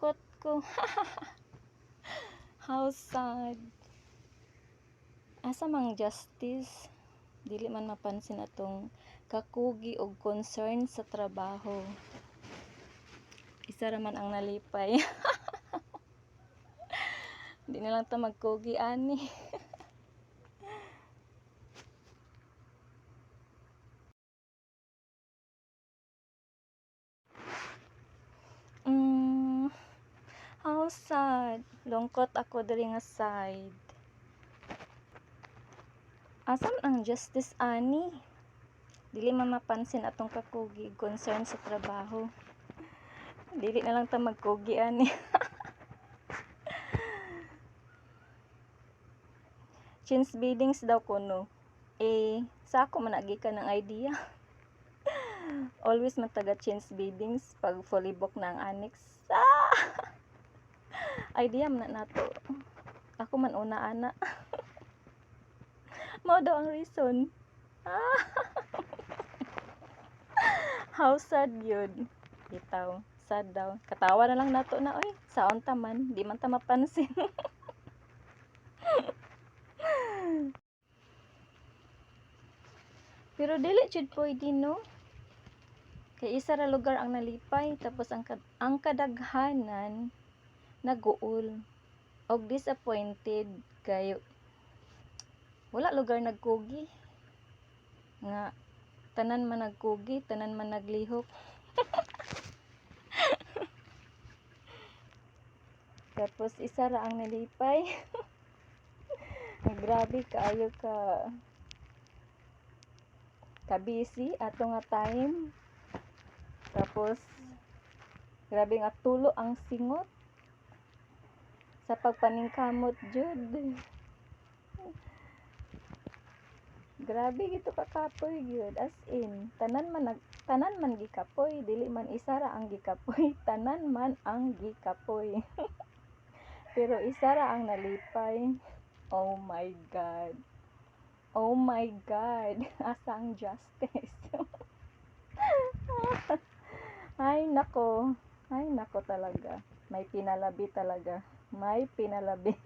lungkot ko. How sad. Asa mang justice? Dili man mapansin atong kakugi og concern sa trabaho. Isa ra man ang nalipay. Di na lang ta magkugi ani. How sad. Lungkot ako diri nga side. Asa man ang justice ani? Dili man mapansin atong kakugi concern sa trabaho. Dili na lang ta magkugi ani. Change biddings daw kuno. Sa ako man nagikan ng idea. Always man taga change biddings pag fully book na ang annex. Idea man na nato. Ako man una ana. Mao daw ang reason. How sad yun. Bitaw, sad daw. Katawa na lang nato na, oy, saon ta man, di man ta mapansin. Pero dili jud pwede no. Kay isa ra lugar ang nalipay, tapos ang kadaghanan naguol og disappointed kayo. Wala lugar nagkugi. Nga tanan man nagkugi, tanan man naglihok. Tapos isa ra ang nalipay. Grabe kaayo ka busy ato nga time. Tapos grabe nga tulo ang singot sa pagpaningkamot jud. Grabe gito ka kapoy gyud, as in tanan man gikapoy, dili man isa ra ang gikapoy, tanan man ang gikapoy. Pero isa ra ang nalipay. Oh my god. Oh my god. Asa ang justice? Ay nako talaga. May pinalabi talaga. May pinalabi.